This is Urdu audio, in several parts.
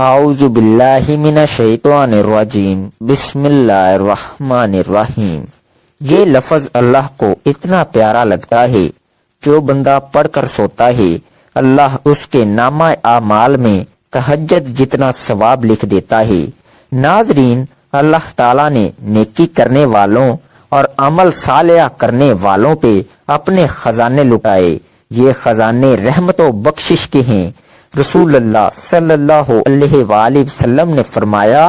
اعوذ باللہ من الشیطان الرجیم، بسم اللہ الرحمن الرحیم۔ یہ لفظ اللہ کو اتنا پیارا لگتا ہے، جو بندہ پڑھ کر سوتا ہے اللہ اس کے نامہ اعمال میں تہجد جتنا ثواب لکھ دیتا ہے۔ ناظرین، اللہ تعالیٰ نے نیکی کرنے والوں اور عمل صالح کرنے والوں پہ اپنے خزانے لٹائے۔ یہ خزانے رحمت و بخشش کے ہیں۔ رسول اللہ صلی اللہ علیہ وآلہ وسلم نے فرمایا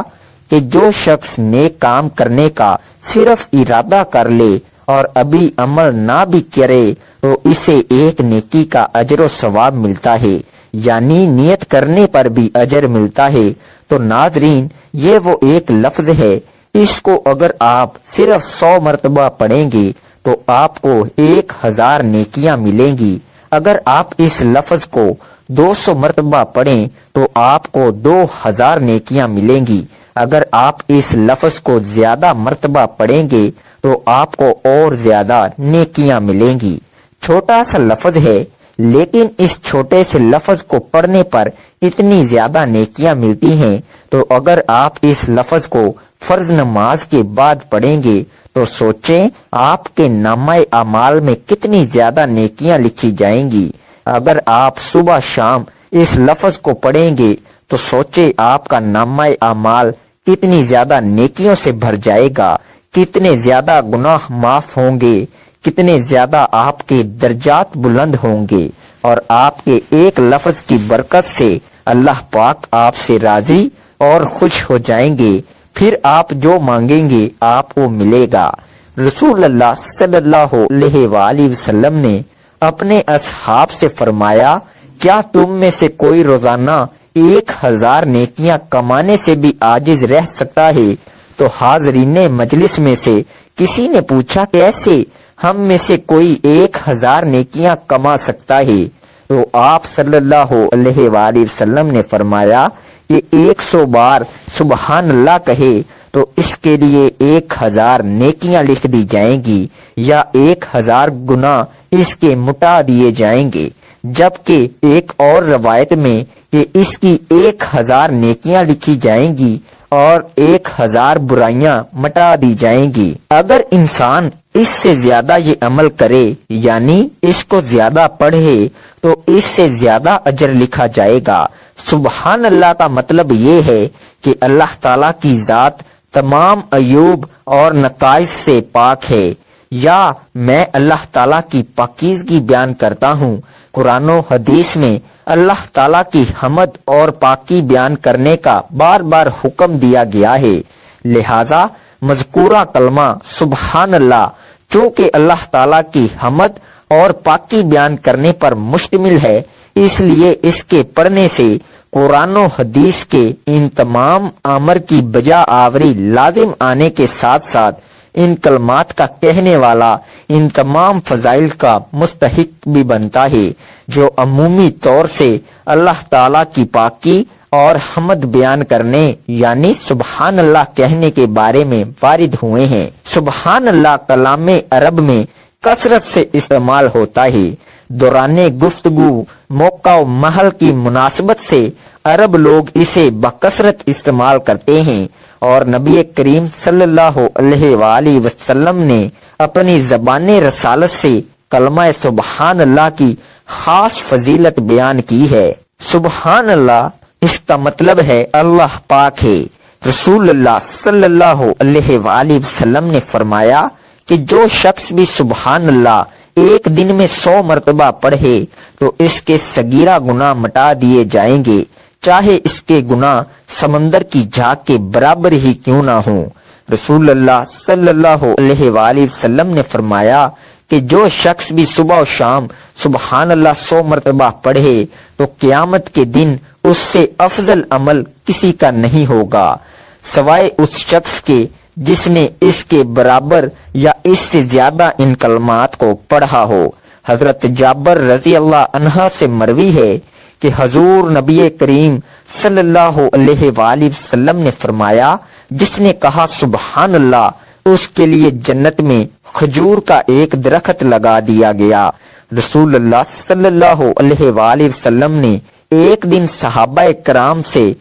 کہ جو شخص نیک کام کرنے کا صرف ارادہ کر لے اور ابھی عمل نہ بھی کرے تو اسے ایک نیکی کا اجر و ثواب ملتا ہے، یعنی نیت کرنے پر بھی اجر ملتا ہے۔ تو ناظرین، یہ وہ ایک لفظ ہے، اس کو اگر آپ صرف 100 مرتبہ پڑھیں گے تو آپ کو 1000 نیکیاں ملیں گی۔ اگر آپ اس لفظ کو 200 مرتبہ پڑھیں تو آپ کو 2000 نیکیاں ملیں گی۔ اگر آپ اس لفظ کو زیادہ مرتبہ پڑھیں گے تو آپ کو اور زیادہ نیکیاں ملیں گی۔ چھوٹا سا لفظ ہے، لیکن اس چھوٹے سے لفظ کو پڑھنے پر اتنی زیادہ نیکیاں ملتی ہیں۔ تو اگر آپ اس لفظ کو فرض نماز کے بعد پڑھیں گے تو سوچیں آپ کے نامہ اعمال میں کتنی زیادہ نیکیاں لکھی جائیں گی۔ اگر آپ صبح شام اس لفظ کو پڑھیں گے تو سوچے آپ کا نامہ اعمال کتنی زیادہ نیکیوں سے بھر جائے گا، کتنے زیادہ گناہ معاف ہوں گے، کتنے زیادہ آپ کے درجات بلند ہوں گے، اور آپ کے ایک لفظ کی برکت سے اللہ پاک آپ سے راضی اور خوش ہو جائیں گے۔ پھر آپ جو مانگیں گے آپ کو ملے گا۔ رسول اللہ صلی اللہ علیہ وآلہ وسلم نے اپنے اصحاب سے فرمایا، کیا تم میں سے کوئی روزانہ 1000 نیکیاں کمانے سے بھی عاجز رہ سکتا ہے؟ تو حاضرین مجلس میں سے کسی نے پوچھا، کیسے ہم میں سے کوئی 1000 نیکیاں کما سکتا ہے؟ تو آپ صلی اللہ علیہ وآلہ وسلم نے فرمایا کہ 100 بار سبحان اللہ کہے تو اس کے لیے 1000 نیکیاں لکھ دی جائیں گی، یا 1000 گناہ اس کے مٹا دیے جائیں گے۔ جبکہ ایک اور روایت میں کہ اس کی 1000 نیکیاں لکھی جائیں گی اور 1000 برائیاں مٹا دی جائیں گی۔ اگر انسان اس سے زیادہ یہ عمل کرے، یعنی اس کو زیادہ پڑھے، تو اس سے زیادہ اجر لکھا جائے گا۔ سبحان اللہ کا مطلب یہ ہے کہ اللہ تعالیٰ کی ذات تمام عیوب اور نقائص سے پاک ہے، یا میں اللہ تعالیٰ کی پاکیزگی بیان کرتا ہوں۔ قرآن و حدیث میں اللہ تعالیٰ کی حمد اور پاکی بیان کرنے کا بار بار حکم دیا گیا ہے، لہذا مذکورہ کلمہ سبحان اللہ چونکہ اللہ تعالیٰ کی حمد اور پاکی بیان کرنے پر مشتمل ہے، اس لیے اس کے پڑھنے سے قرآن و حدیث کے ان تمام امر کی بجا آوری لازم آنے کے ساتھ ساتھ ان کلمات کا کہنے والا ان تمام فضائل کا مستحق بھی بنتا ہے، جو عمومی طور سے اللہ تعالیٰ کی پاکی اور حمد بیان کرنے یعنی سبحان اللہ کہنے کے بارے میں وارد ہوئے ہیں۔ سبحان اللہ کلام عرب میں کثرت سے استعمال ہوتا ہے۔ دوران گفتگو، موقع و محل کی مناسبت سے عرب لوگ اسے بکثرت استعمال کرتے ہیں، اور نبی کریم صلی اللہ علیہ وآلہ وسلم نے اپنی زبان رسالت سے کلمہ سبحان اللہ کی خاص فضیلت بیان کی ہے۔ سبحان اللہ اس کا مطلب ہے اللہ پاک ہے۔ رسول اللہ صلی اللہ علیہ وآلہ وسلم نے فرمایا کہ جو شخص بھی سبحان اللہ ایک دن میں 100 مرتبہ پڑھے تو اس کے صغیرہ گناہ مٹا دیے جائیں گے، چاہے اس کے گناہ سمندر کی جھاگ کے برابر ہی کیوں نہ ہوں۔ رسول اللہ صلی اللہ علیہ وآلہ وسلم نے فرمایا کہ جو شخص بھی صبح و شام سبحان اللہ 100 مرتبہ پڑھے تو قیامت کے دن اس سے افضل عمل کسی کا نہیں ہوگا، سوائے اس شخص کے جس نے اس کے برابر یا اس سے زیادہ ان کلمات کو پڑھا ہو۔ حضرت جابر رضی اللہ عنہ سے مروی ہے کہ حضور نبی کریم صلی اللہ علیہ وآلہ وسلم نے فرمایا، جس نے کہا سبحان اللہ اس کے لیے جنت میں کھجور کا ایک درخت لگا دیا گیا۔ رسول اللہ صلی اللہ علیہ وآلہ وسلم نے ایک دن صحابہ کرام سے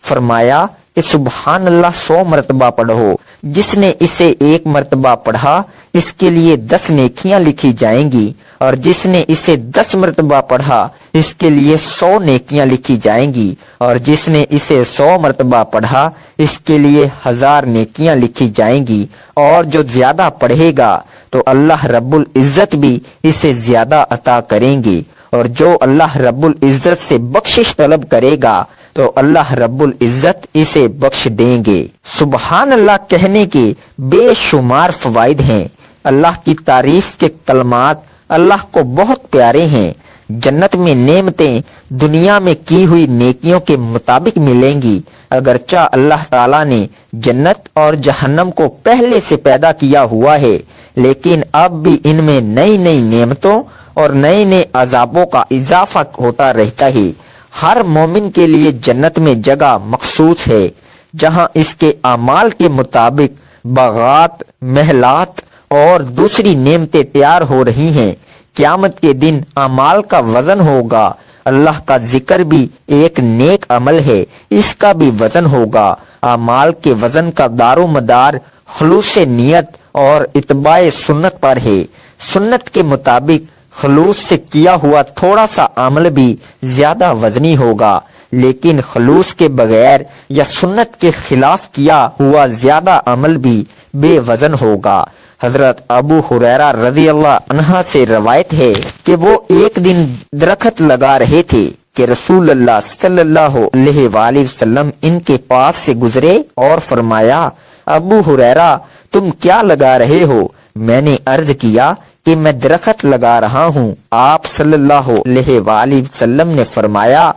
فرمایا کہ سبحان اللہ 100 مرتبہ پڑھو، جس نے اسے 1 مرتبہ پڑھا اس کے لیے 10 نیکیاں لکھی جائیں گی، اور جس نے اسے 10 مرتبہ پڑھا اس کے لیے 100 نیکیاں لکھی جائیں گی، اور جس نے اسے 100 مرتبہ پڑھا اس کے لیے 1000 نیکیاں لکھی جائیں گی، اور جو زیادہ پڑھے گا تو اللہ رب العزت بھی اسے زیادہ عطا کریں گے، اور جو اللہ رب العزت سے بخشش طلب کرے گا تو اللہ رب العزت اسے بخش دیں گے۔ سبحان اللہ کہنے کے بے شمار فوائد ہیں۔ اللہ کی تعریف کے کلمات اللہ کو بہت پیارے ہیں۔ جنت میں نعمتیں دنیا میں کی ہوئی نیکیوں کے مطابق ملیں گی، اگرچہ اللہ تعالیٰ نے جنت اور جہنم کو پہلے سے پیدا کیا ہوا ہے، لیکن اب بھی ان میں نئی نئی نعمتوں اور نئے نئے عذابوں کا اضافہ ہوتا رہتا ہے۔ ہر مومن کے لیے جنت میں جگہ مخصوص ہے، جہاں اس کے اعمال کے مطابق باغات، محلات اور دوسری نعمتیں تیار ہو رہی ہیں۔ قیامت کے دن اعمال کا وزن ہوگا۔ اللہ کا ذکر بھی ایک نیک عمل ہے، اس کا بھی وزن ہوگا۔ اعمال کے وزن کا دار و مدار خلوص نیت اور اتباع سنت پر ہے۔ سنت کے مطابق خلوص سے کیا ہوا تھوڑا سا عمل بھی زیادہ وزنی ہوگا، لیکن خلوص کے بغیر یا سنت کے خلاف کیا ہوا زیادہ عمل بھی بے وزن ہوگا۔ حضرت ابو ہریرہ رضی اللہ عنہ سے روایت ہے کہ وہ ایک دن درخت لگا رہے تھے کہ رسول اللہ صلی اللہ علیہ وآلہ وسلم ان کے پاس سے گزرے اور فرمایا، ابو ہریرہ تم کیا لگا رہے ہو؟ میں نے عرض کیا کہ میں درخت لگا رہا ہوں۔ آپ صلی اللہ علیہ وآلہ وسلم نے فرمایا،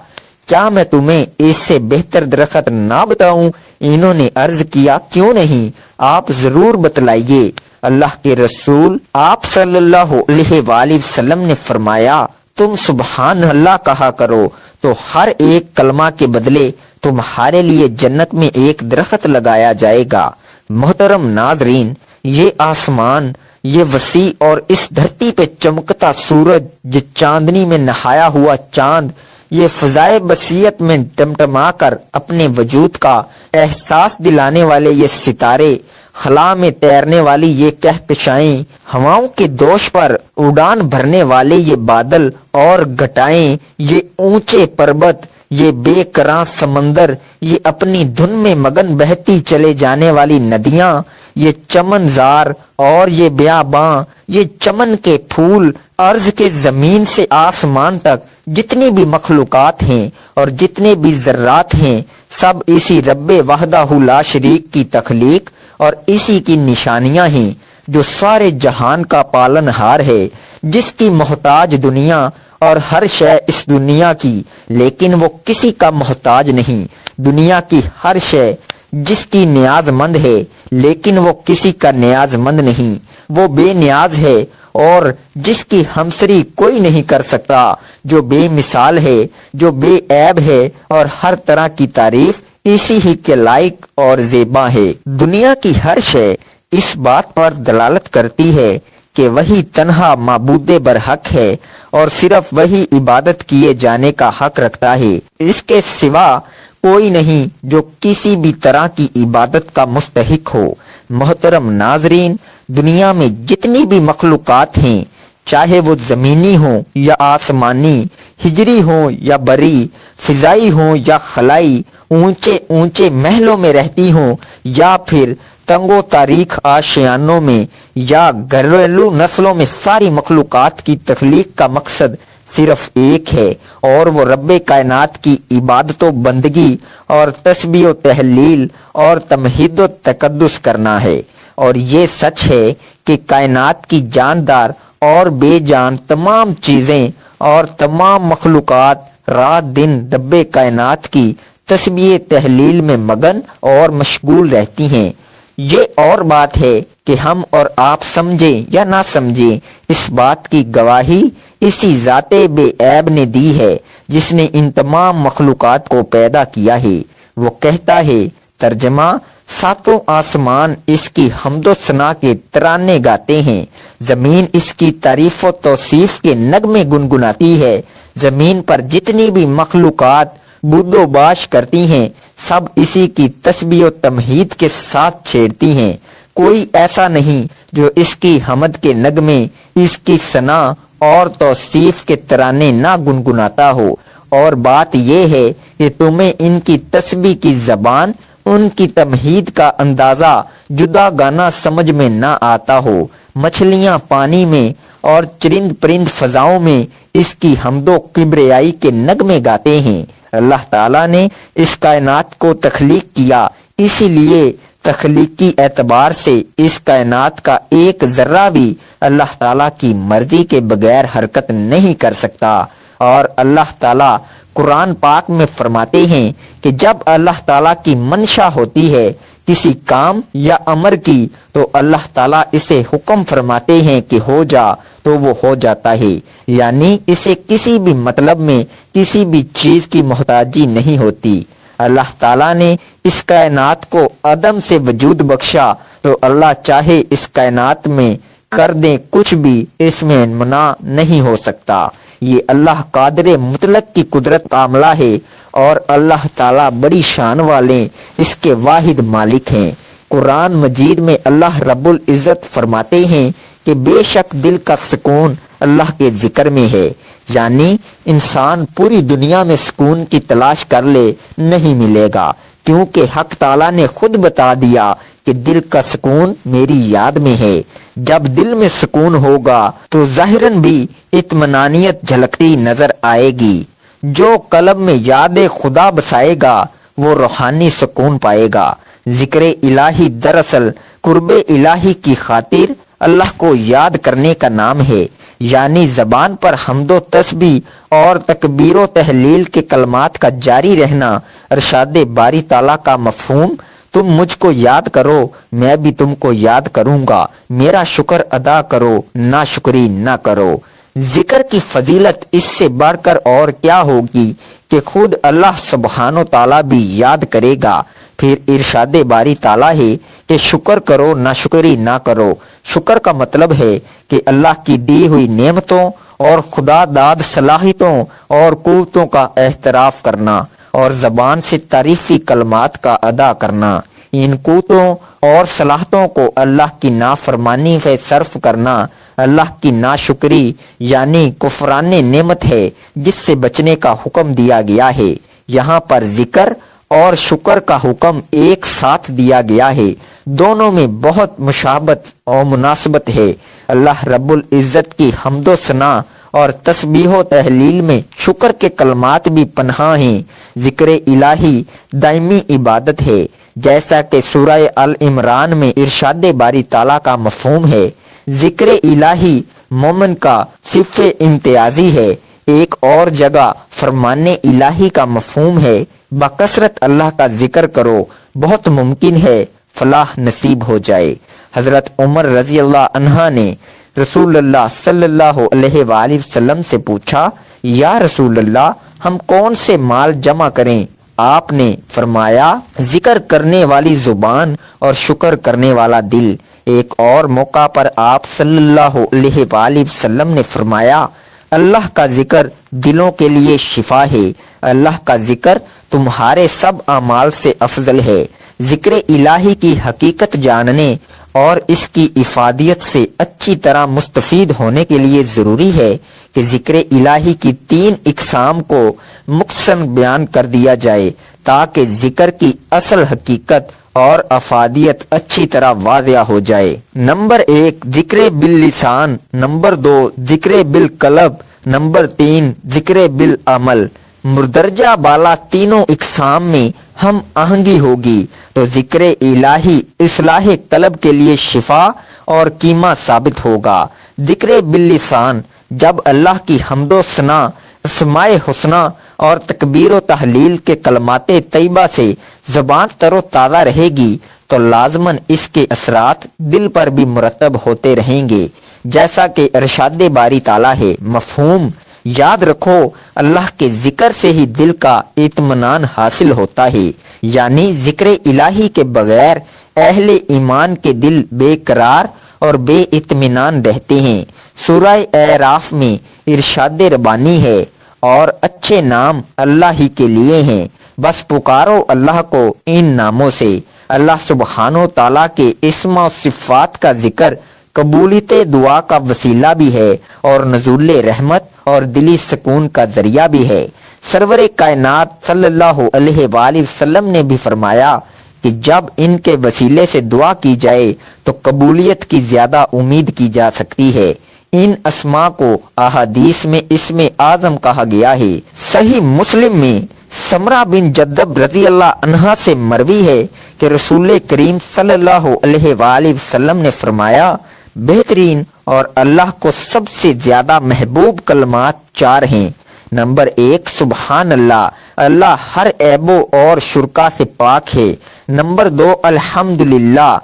کیا میں تمہیں اس سے بہتر درخت نہ بتاؤں؟ انہوں نے عرض کیا، کیوں نہیں، آپ ضرور بتلائیے۔ اللہ کے رسول آپ صلی اللہ علیہ وآلہ وسلم نے فرمایا، تم سبحان اللہ کہا کرو تو ہر ایک کلمہ کے بدلے تمہارے لیے جنت میں ایک درخت لگایا جائے گا۔ محترم ناظرین، یہ آسمان، یہ وسیع اور اس دھرتی پہ چمکتا سورج، یہ چاندنی میں نہایا ہوا چاند، یہ فضائے بصیرت میں ٹمٹما کر اپنے وجود کا احساس دلانے والے یہ ستارے، خلا میں تیرنے والی یہ کہکشائیں، ہواؤں کے دوش پر اڑان بھرنے والے یہ بادل اور گھٹائیں، یہ اونچے پربت، یہ بے کراں سمندر، یہ اپنی دھن میں مگن بہتی چلے جانے والی ندیاں، یہ چمن زار اور یہ بیاباں، یہ چمن کے پھول، عرض کے زمین سے آسمان تک جتنی بھی مخلوقات ہیں اور جتنے بھی ذرات ہیں، سب اسی رب وحدہ لا شریک کی تخلیق اور اسی کی نشانیاں ہیں، جو سارے جہان کا پالن ہار ہے، جس کی محتاج دنیا اور ہر شے اس دنیا کی، لیکن وہ کسی کا محتاج نہیں۔ دنیا کی ہر شے جس کی نیاز مند ہے، لیکن وہ کسی کا نیاز مند نہیں۔ وہ بے نیاز ہے اور جس کی ہمسری کوئی نہیں کر سکتا، جو بے مثال ہے، جو بے عیب ہے اور ہر طرح کی تعریف اسی ہی کے لائق اور زیبا ہے۔ دنیا کی ہر شے اس بات پر دلالت کرتی ہے کہ وہی تنہا معبود برحق ہے اور صرف وہی عبادت کیے جانے کا حق رکھتا ہے، اس کے سوا کوئی نہیں جو کسی بھی طرح کی عبادت کا مستحق ہو۔ محترم ناظرین، دنیا میں جتنی بھی مخلوقات ہیں، چاہے وہ زمینی ہوں یا آسمانی، ہجری ہوں یا بری، فضائی ہوں یا خلائی، اونچے اونچے محلوں میں رہتی ہوں یا پھر تنگ و تاریخ آشیانوں میں یا گھریلو نسلوں میں، ساری مخلوقات کی تخلیق کا مقصد صرف ایک ہے، اور وہ رب کائنات کی عبادت و بندگی اور تسبیح و تحلیل اور تمہید و تقدس کرنا ہے۔ اور یہ سچ ہے کہ کائنات کی جاندار اور بے جان تمام چیزیں اور تمام مخلوقات رات دن رب کائنات کی تسبیح تحلیل میں مگن اور مشغول رہتی ہیں۔ یہ اور بات ہے کہ ہم اور آپ سمجھیں یا نہ سمجھیں، اس بات کی گواہی اسی ذات بے عیب نے دی ہے جس نے ان تمام مخلوقات کو پیدا کیا ہے۔ وہ کہتا ہے، ترجمہ، ساتوں آسمان اس کی حمد و ثنا کے ترانے گاتے ہیں، زمین اس کی تعریف و توصیف کے نغمے گنگناتی ہے۔ زمین پر جتنی بھی مخلوقات بود و باش کرتی ہیں، سب اسی کی تسبیح و تمہید کے ساتھ چھیڑتی ہیں۔ کوئی ایسا نہیں جو اس کی حمد کے نغمے، اس کی ثنا اور توصیف کے ترانے نہ گنگناتا ہو، اور بات یہ ہے کہ تمہیں ان کی تسبیح کی زبان، ان کی تمہید کا اندازہ جدا گانا سمجھ میں نہ آتا ہو۔ مچھلیاں پانی میں اور چرند پرند فضاؤں میں اس کی حمد و کبریائی کے نغمے گاتے ہیں۔ اللہ تعالیٰ نے اس کائنات کو تخلیق کیا، اسی لیے تخلیقی اعتبار سے اس کائنات کا ایک ذرہ بھی اللہ تعالیٰ کی مرضی کے بغیر حرکت نہیں کر سکتا۔ اور اللہ تعالیٰ قرآن پاک میں فرماتے ہیں کہ جب اللہ تعالیٰ کی منشا ہوتی ہے کسی کام یا امر کی، تو اللہ تعالیٰ اسے حکم فرماتے ہیں کہ ہو جا، تو وہ ہو جاتا ہے، یعنی اسے کسی بھی مطلب میں کسی بھی چیز کی محتاجی نہیں ہوتی۔ اللہ تعالیٰ نے اس کائنات کو عدم سے وجود بخشا، تو اللہ چاہے اس کائنات میں کر دیں کچھ بھی، اس میں منع نہیں ہو سکتا۔ یہ اللہ قادر مطلق کی قدرت کا عملہ ہے، اور اللہ تعالیٰ بڑی شان والے اس کے واحد مالک ہیں۔ قرآن مجید میں اللہ رب العزت فرماتے ہیں کہ بے شک دل کا سکون اللہ کے ذکر میں ہے، یعنی انسان پوری دنیا میں سکون کی تلاش کر لے نہیں ملے گا، کیونکہ حق تعالیٰ نے خود بتا دیا کہ دل کا سکون میری یاد میں ہے۔ جب دل میں سکون ہوگا تو ظاہراً بھی اطمینانیت جھلکتی نظر آئے گی۔ جو قلب میں یاد خدا بسائے گا وہ روحانی سکون پائے گا۔ ذکر الہی دراصل قرب الہی کی خاطر اللہ کو یاد کرنے کا نام ہے، یعنی زبان پر حمد و تسبیح اور تکبیر و تحلیل کے کلمات کا جاری رہنا ارشاد باری تعالیٰ کا مفہوم۔ تم مجھ کو یاد کرو، میں بھی تم کو یاد کروں گا، میرا شکر ادا کرو، ناشکری نہ کرو۔ ذکر کی فضیلت اس سے بڑھ کر اور کیا ہوگی کہ خود اللہ سبحانہ و تعالیٰ بھی یاد کرے گا۔ پھر ارشاد باری تعالیٰ ہے کہ شکر کرو، ناشکری نہ کرو۔ شکر کا مطلب ہے کہ اللہ کی دی ہوئی نعمتوں اور خدا داد صلاحیتوں اور قوتوں کا اعتراف کرنا، اور زبان سے تعریفی کلمات کا ادا کرنا۔ ان قوتوں اور صلاحیتوں کو اللہ کی نافرمانی سے صرف کرنا اللہ کی ناشکری یعنی کفران نعمت ہے، جس سے بچنے کا حکم دیا گیا ہے۔ یہاں پر ذکر اور شکر کا حکم ایک ساتھ دیا گیا ہے، دونوں میں بہت مشابہت اور مناسبت ہے۔ اللہ رب العزت کی حمد و ثنا اور تسبیح و تحلیل میں شکر کے کلمات بھی پنہاں ہیں۔ ذکر الہی دائمی عبادت ہے، جیسا کہ سورہ ال عمران میں ارشاد باری تعالیٰ کا مفہوم ہے۔ ذکر الہی مومن کا صف امتیازی ہے۔ ایک اور جگہ فرمان الہی کا مفہوم ہے، بکثرت اللہ کا ذکر کرو، بہت ممکن ہے فلاح نصیب ہو جائے۔ حضرت عمر رضی اللہ عنہ نے رسول اللہ صلی اللہ علیہ وآلہ وسلم سے پوچھا، یا رسول اللہ، ہم کون سے مال جمع کریں؟ آپ نے فرمایا، ذکر کرنے والی زبان اور شکر کرنے والا دل۔ ایک اور موقع پر آپ صلی اللہ علیہ وآلہ وسلم نے فرمایا، اللہ کا ذکر دلوں کے لیے شفا ہے، اللہ کا ذکر تمہارے سب اعمال سے افضل ہے۔ ذکر الہی کی حقیقت جاننے اور اس کی افادیت سے اچھی طرح مستفید ہونے کے لیے ضروری ہے کہ ذکر الہی کی 3 اقسام کو مختصراً بیان کر دیا جائے، تاکہ ذکر کی اصل حقیقت اور افادیت اچھی طرح واضح ہو جائے۔ نمبر 1 ذکر باللسان، نمبر 2 ذکر بالقلب، نمبر 3 ذکر بالعمل۔ مردرجہ بالا تینوں اقسام میں ہم آہنگی ہوگی تو ذکر الہی اصلاح قلب کے لیے شفا اور کیما ثابت ہوگا۔ ذکر باللسان، جب اللہ کی حمد و ثنا، اسماء حسنہ اور تکبیر و تحلیل کے کلمات طیبہ سے زبان تر و تازہ رہے گی تو لازماً اس کے اثرات دل پر بھی مرتب ہوتے رہیں گے، جیسا کہ ارشاد باری تعالیٰ ہے۔ مفہوم یاد رکھو، اللہ کے ذکر سے ہی دل کا اطمینان حاصل ہوتا ہے، یعنی ذکر الہی کے بغیر اہل ایمان کے دل بے قرار اور بے اطمینان رہتے ہیں۔ سورہ اعراف میں ارشاد ربانی ہے، اور اچھے نام اللہ ہی کے لیے ہیں، بس پکارو اللہ کو ان ناموں سے۔ اللہ سبحانہ و تعالیٰ کے اسم و صفات کا ذکر قبولیت دعا کا وسیلہ بھی ہے اور نزول رحمت اور دلی سکون کا ذریعہ بھی ہے۔ سرور کائنات صلی اللہ علیہ وآلہ وسلم نے بھی فرمایا کہ جب ان کے وسیلے سے دعا کی جائے تو قبولیت کی زیادہ امید کی جا سکتی ہے۔ ان اسماء کو احادیث میں اسم اعظم کہا گیا ہے۔ صحیح مسلم میں سمرہ بن جدب رضی اللہ عنہا سے مروی ہے کہ رسول کریم صلی اللہ علیہ وآلہ وسلم نے فرمایا، بہترین اور اللہ کو سب سے زیادہ محبوب کلمات 4 ہیں۔ نمبر 1 سبحان اللہ، اللہ ہر عیب اور شرکا سے پاک ہے۔ نمبر 2 الحمدللہ،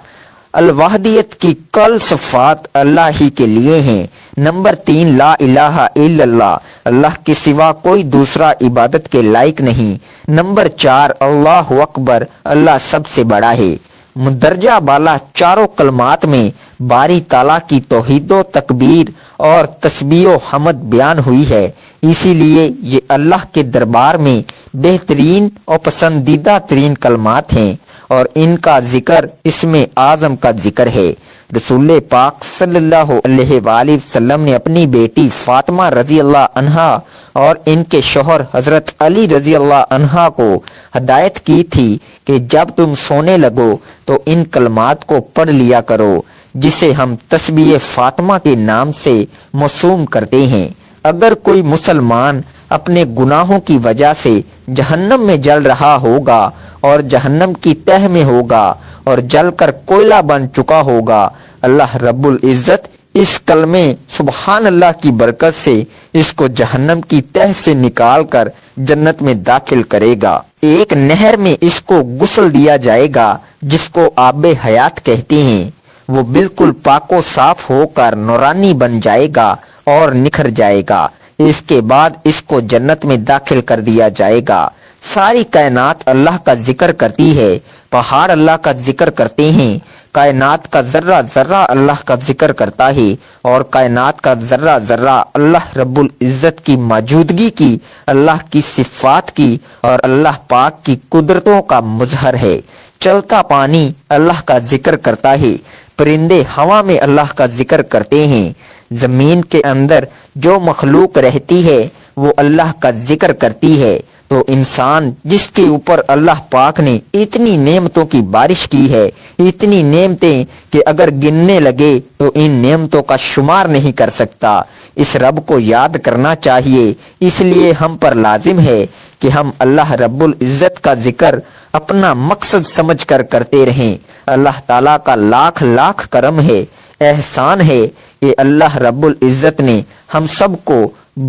الوحدیت کی کل صفات اللہ ہی کے لیے ہیں۔ نمبر 3 لا الہ الا اللہ، اللہ کے سوا کوئی دوسرا عبادت کے لائق نہیں۔ نمبر 4 اللہ اکبر، اللہ سب سے بڑا ہے۔ مندرجہ بالا چاروں کلمات میں باری تعالیٰ کی توحید و تکبیر اور تسبیح و حمد بیان ہوئی ہے، اسی لیے یہ اللہ کے دربار میں بہترین اور پسندیدہ ترین کلمات ہیں اور ان کا ذکر اسم اعظم کا ذکر ہے۔ رسول پاک صلی اللہ علیہ وآلہ وسلم نے اپنی بیٹی فاطمہ رضی اللہ عنہا اور ان کے شوہر حضرت علی رضی اللہ عنہا کو ہدایت کی تھی کہ جب تم سونے لگو تو ان کلمات کو پڑھ لیا کرو، جسے ہم تسبیح فاطمہ کے نام سے موسوم کرتے ہیں۔ اگر کوئی مسلمان اپنے گناہوں کی وجہ سے جہنم میں جل رہا ہوگا اور جہنم کی تہ میں ہوگا اور جل کر کوئلہ بن چکا ہوگا، اللہ رب العزت اس کلمے سبحان اللہ کی برکت سے اس کو جہنم کی تہ سے نکال کر جنت میں داخل کرے گا۔ ایک نہر میں اس کو غسل دیا جائے گا جس کو آب حیات کہتے ہیں، وہ بالکل پاک و صاف ہو کر نورانی بن جائے گا اور نکھر جائے گا۔ اس کے بعد اس کو جنت میں داخل کر دیا جائے گا۔ ساری کائنات اللہ کا ذکر کرتی ہے، پہاڑ اللہ کا ذکر کرتے ہیں، کائنات کا ذرہ ذرہ اللہ کا ذکر کرتا ہے اور کائنات کا ذرہ ذرہ اللہ رب العزت کی موجودگی کی، اللہ کی صفات کی اور اللہ پاک کی قدرتوں کا مظہر ہے۔ چلتا پانی اللہ کا ذکر کرتا ہے، پرندے ہوا میں اللہ کا ذکر کرتے ہیں، زمین کے اندر جو مخلوق رہتی ہے وہ اللہ کا ذکر کرتی ہے۔ تو انسان جس کے اوپر اللہ پاک نے اتنی نعمتوں کی بارش کی ہے، اتنی نعمتیں کہ اگر گننے لگے تو ان نعمتوں کا شمار نہیں کر سکتا، اس رب کو یاد کرنا چاہیے۔ اس لیے ہم پر لازم ہے کہ ہم اللہ رب العزت کا ذکر اپنا مقصد سمجھ کر کرتے رہیں۔ اللہ تعالیٰ کا لاکھ لاکھ کرم ہے، احسان ہے کہ اللہ رب العزت نے ہم سب کو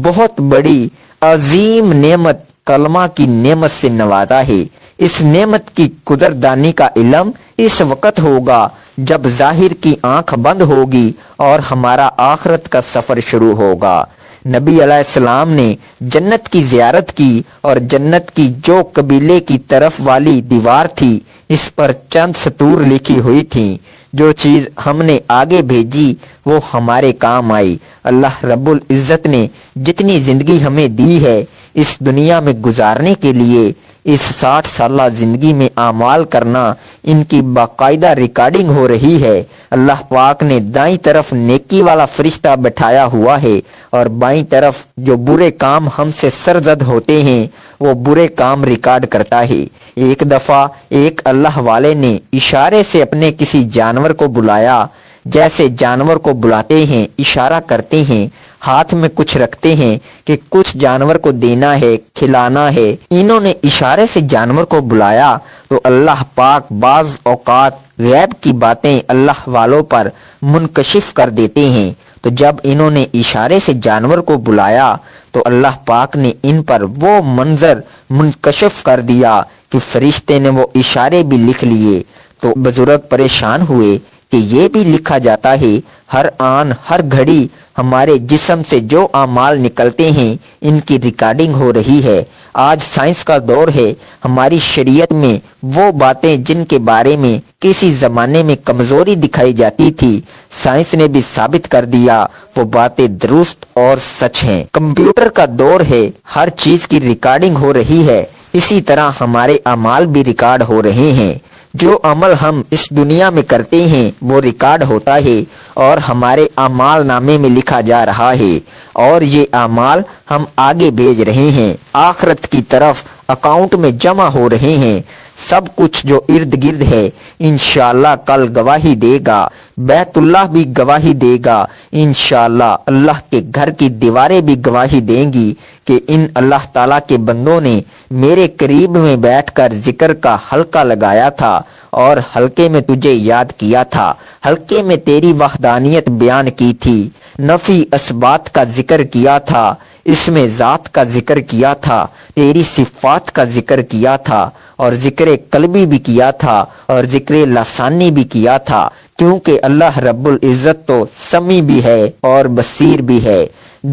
بہت بڑی عظیم نعمت کلمہ کی نعمت سے نوازا ہے۔ اس نعمت کی قدردانی کا علم اس وقت ہوگا جب ظاہر کی آنکھ بند ہوگی اور ہمارا آخرت کا سفر شروع ہوگا۔ نبی علیہ السلام نے جنت کی زیارت کی اور جنت کی جو قبیلے کی طرف والی دیوار تھی اس پر چند سطور لکھی ہوئی تھی، جو چیز ہم نے آگے بھیجی وہ ہمارے کام آئی۔ اللہ رب العزت نے جتنی زندگی ہمیں دی ہے اس دنیا میں گزارنے کے لیے، اس 60 سالہ زندگی میں اعمال کرنا، ان کی باقاعدہ ریکارڈنگ ہو رہی ہے۔ اللہ پاک نے دائیں طرف نیکی والا فرشتہ بٹھایا ہوا ہے اور بائیں طرف جو برے کام ہم سے سرزد ہوتے ہیں وہ برے کام ریکارڈ کرتا ہے۔ ایک دفعہ ایک اللہ والے نے اشارے سے اپنے کسی جانور کو بلایا، جیسے جانور کو بلاتے ہیں، اشارہ کرتے ہیں، ہاتھ میں کچھ رکھتے ہیں کہ کچھ جانور کو دینا ہے، کھلانا ہے۔ انہوں نے اشارے سے جانور کو بلایا تو اللہ پاک بعض اوقات غیب کی باتیں اللہ والوں پر منکشف کر دیتے ہیں۔ تو جب انہوں نے اشارے سے جانور کو بلایا تو اللہ پاک نے ان پر وہ منظر منکشف کر دیا کہ فرشتے نے وہ اشارے بھی لکھ لیے۔ تو بزرگ پریشان ہوئے کہ یہ بھی لکھا جاتا ہے ہر آن ہر گھڑی ہمارے جسم سے جو اعمال نکلتے ہیں ان کی ریکارڈنگ ہو رہی ہے۔ آج سائنس کا دور ہے، ہماری شریعت میں وہ باتیں جن کے بارے میں کسی زمانے میں کمزوری دکھائی جاتی تھی، سائنس نے بھی ثابت کر دیا وہ باتیں درست اور سچ ہیں۔ کمپیوٹر کا دور ہے، ہر چیز کی ریکارڈنگ ہو رہی ہے، اسی طرح ہمارے اعمال بھی ریکارڈ ہو رہے ہیں۔ جو عمل ہم اس دنیا میں کرتے ہیں وہ ریکارڈ ہوتا ہے اور ہمارے اعمال نامے میں لکھا جا رہا ہے، اور یہ اعمال ہم آگے بھیج رہے ہیں، آخرت کی طرف اکاؤنٹ میں جمع ہو رہے ہیں۔ سب کچھ جو ارد گرد ہے انشاءاللہ کل گواہی دے گا، بیت اللہ بھی گواہی دے گا، انشاءاللہ اللہ کے گھر کی دیواریں بھی گواہی دیں گی کہ ان اللہ تعالیٰ کے بندوں نے میرے قریب میں بیٹھ کر ذکر کا حلقہ لگایا تھا اور حلقے میں تجھے یاد کیا تھا، حلقے میں تیری وحدانیت بیان کی تھی، نفی اثبات کا ذکر کیا تھا، اس میں ذات کا ذکر کیا تھا، تیری صفات کا ذکر کیا تھا، اور ذکر قلبی بھی کیا تھا اور ذکر لسانی بھی کیا تھا، کیونکہ اللہ رب العزت تو سمیع بھی ہے اور بصیر بھی ہے،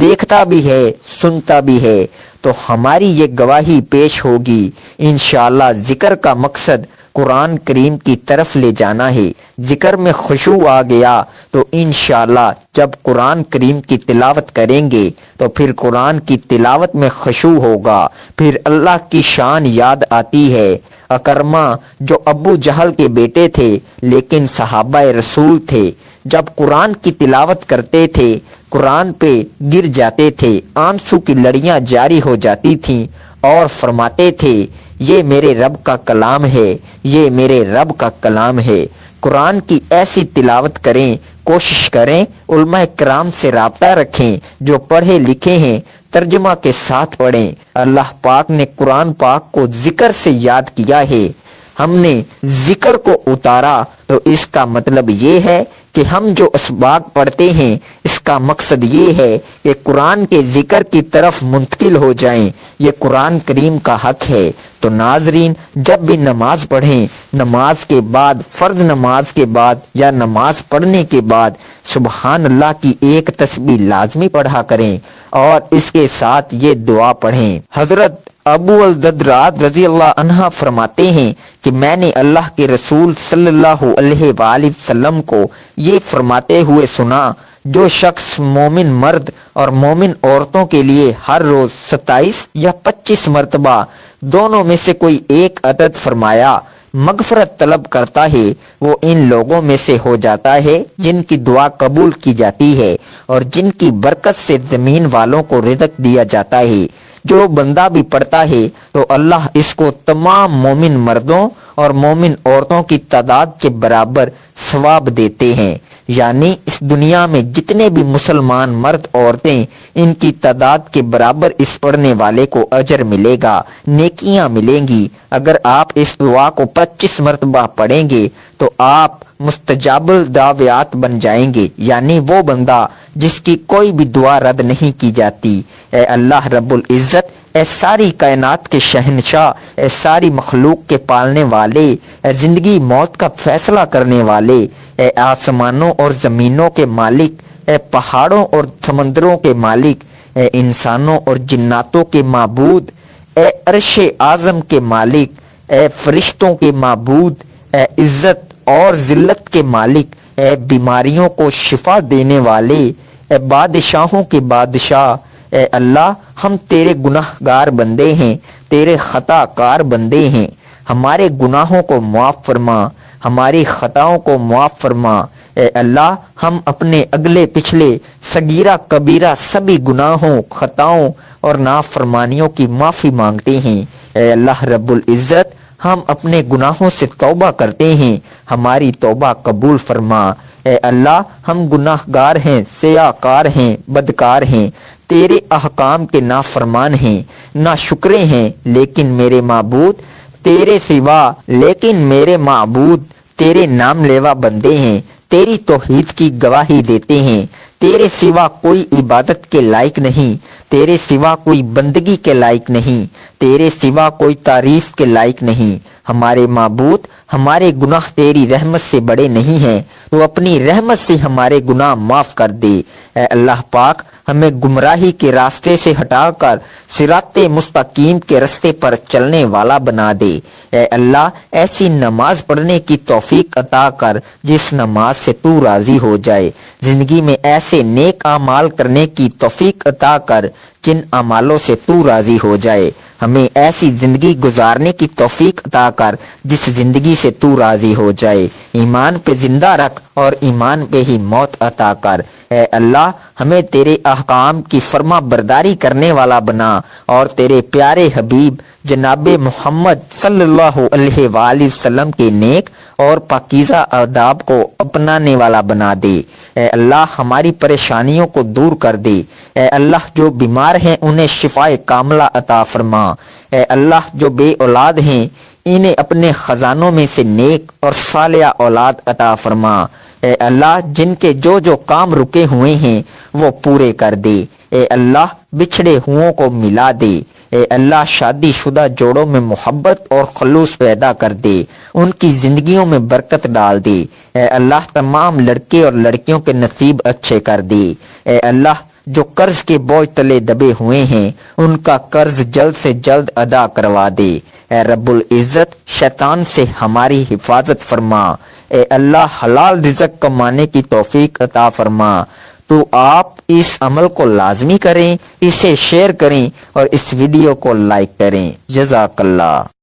دیکھتا بھی ہے، سنتا بھی ہے۔ تو ہماری یہ گواہی پیش ہوگی انشاءاللہ۔ ذکر کا مقصد قرآن کریم کی طرف لے جانا ہے۔ ذکر میں خشوع آ گیا تو انشاءاللہ جب قرآن کریم کی تلاوت کریں گے تو پھر قرآن کی تلاوت میں خشوع ہوگا، پھر اللہ کی شان یاد آتی ہے۔ اکرمہ جو ابو جہل کے بیٹے تھے لیکن صحابہ رسول تھے، جب قرآن کی تلاوت کرتے تھے قرآن پہ گر جاتے تھے، آنسو کی لڑیاں جاری ہو جاتی تھیں اور فرماتے تھے یہ میرے رب کا کلام ہے، یہ میرے رب کا کلام ہے۔ قرآن کی ایسی تلاوت کریں، کوشش کریں علماء کرام سے رابطہ رکھیں، جو پڑھے لکھے ہیں ترجمہ کے ساتھ پڑھیں۔ اللہ پاک نے قرآن پاک کو ذکر سے یاد کیا ہے، ہم نے ذکر کو اتارا تو اس کا مطلب یہ ہے کہ ہم جو اسباق پڑھتے ہیں اس کا مقصد یہ ہے کہ قرآن کے ذکر کی طرف منتقل ہو جائیں، یہ قرآن کریم کا حق ہے۔ تو ناظرین، جب بھی نماز پڑھیں، نماز کے بعد، فرض نماز کے بعد یا نماز پڑھنے کے بعد سبحان اللہ کی ایک تسبیح لازمی پڑھا کریں اور اس کے ساتھ یہ دعا پڑھیں۔ حضرت ابو الدرداء رضی اللہ عنہ فرماتے ہیں کہ میں نے اللہ کے رسول صلی اللہ علیہ وآلہ وسلم کو یہ فرماتے ہوئے سنا، جو شخص مومن مرد اور مومن عورتوں کے لیے ہر روز 27 یا 25 مرتبہ دونوں میں سے کوئی ایک عدد فرمایا مغفرت طلب کرتا ہے، وہ ان لوگوں میں سے ہو جاتا ہے جن کی دعا قبول کی جاتی ہے اور جن کی برکت سے زمین والوں کو رزق دیا جاتا ہے۔ جو بندہ بھی پڑھتا ہے تو اللہ اس کو تمام مومن مردوں اور مومن عورتوں کی تعداد کے برابر ثواب دیتے ہیں، یعنی اس دنیا میں جتنے بھی مسلمان مرد عورتیں ان کی تعداد کے برابر اس پڑھنے والے کو اجر ملے گا، نیکیاں ملیں گی۔ اگر آپ اس دعا کو 25 مرتبہ پڑھیں گے تو آپ مستجاب الدعوات بن جائیں گے، یعنی وہ بندہ جس کی کوئی بھی دعا رد نہیں کی جاتی۔ اے اللہ رب العزت، اے ساری کائنات کے شہنشاہ، اے ساری مخلوق کے پالنے والے، اے زندگی موت کا فیصلہ کرنے والے، اے آسمانوں اور زمینوں کے مالک، اے پہاڑوں اور سمندروں کے مالک، اے انسانوں اور جناتوں کے معبود، اے عرش اعظم کے مالک، اے فرشتوں کے معبود، اے عزت اور ذلت کے مالک، اے بیماریوں کو شفا دینے والے، اے بادشاہوں کے بادشاہ، اے اللہ ہم تیرے گناہ گار بندے ہیں، تیرے خطا کار بندے ہیں، ہمارے گناہوں کو معاف فرما، ہماری خطاؤں کو معاف فرما۔ اے اللہ ہم اپنے اگلے پچھلے صغیرہ کبیرہ سبھی گناہوں، خطاؤں اور نافرمانیوں کی معافی مانگتے ہیں۔ اے اللہ رب العزت، ہم اپنے گناہوں سے توبہ کرتے ہیں، ہماری توبہ قبول فرما۔ اے اللہ ہم گناہ گار ہیں، سیاہ کار ہیں، بدکار ہیں، تیرے احکام کے نافرمان ہیں، ناشکرے ہیں، لیکن میرے معبود تیرے نام لیوا بندے ہیں، تیری توحید کی گواہی دیتے ہیں، تیرے سوا کوئی عبادت کے لائق نہیں، تیرے سوا کوئی بندگی کے لائق نہیں، تیرے سوا کوئی تعریف کے لائق نہیں۔ ہمارے معبود، ہمارے گناہ تیری رحمت سے بڑے نہیں ہیں، تو اپنی رحمت سے ہمارے گناہ معاف کر دے۔ اے اللہ پاک، ہمیں گمراہی کے راستے سے ہٹا کر صراط مستقیم کے راستے پر چلنے والا بنا دے۔ اے اللہ، ایسی نماز پڑھنے کی توفیق عطا کر جس نماز سے تو راضی ہو جائے۔ زندگی میں ایسے نیک اعمال کرنے کی توفیق عطا کر جن اعمالوں سے تو راضی ہو جائے۔ ہمیں ایسی زندگی گزارنے کی توفیق عطا کر جس زندگی سے تو راضی ہو جائے۔ ایمان پہ زندہ رکھ اور ایمان پہ ہی موت عطا کر۔ اے اللہ، ہمیں تیرے احکام کی فرما برداری کرنے والا بنا اور تیرے پیارے حبیب جناب محمد صلی اللہ علیہ وآلہ وسلم کے نیک اور پاکیزہ آداب کو اپنانے والا بنا دے۔ اے اللہ، ہماری پریشانیوں کو دور کر دے۔ اے اللہ، جو بیمار ہیں انہیں شفائے کاملہ عطا فرما۔ اے اللہ، جو بے اولاد ہیں انہیں اپنے خزانوں میں سے نیک اور صالحہ اولاد عطا فرما۔ اے اللہ، جن کے جو کام رکے ہوئے ہیں وہ پورے کر دے۔ اے اللہ، بچھڑے ہوں کو ملا دے۔ اے اللہ، شادی شدہ جوڑوں میں محبت اور خلوص پیدا کر دے، ان کی زندگیوں میں برکت ڈال دے۔ اے اللہ، تمام لڑکے اور لڑکیوں کے نصیب اچھے کر دے۔ اے اللہ، جو قرض کے بوجھ تلے دبے ہوئے ہیں ان کا قرض جلد سے جلد ادا کروا دے۔ اے رب العزت، شیطان سے ہماری حفاظت فرما۔ اے اللہ، حلال رزق کمانے کی توفیق عطا فرما۔ تو آپ اس عمل کو لازمی کریں، اسے شیئر کریں اور اس ویڈیو کو لائک کریں۔ جزاک اللہ۔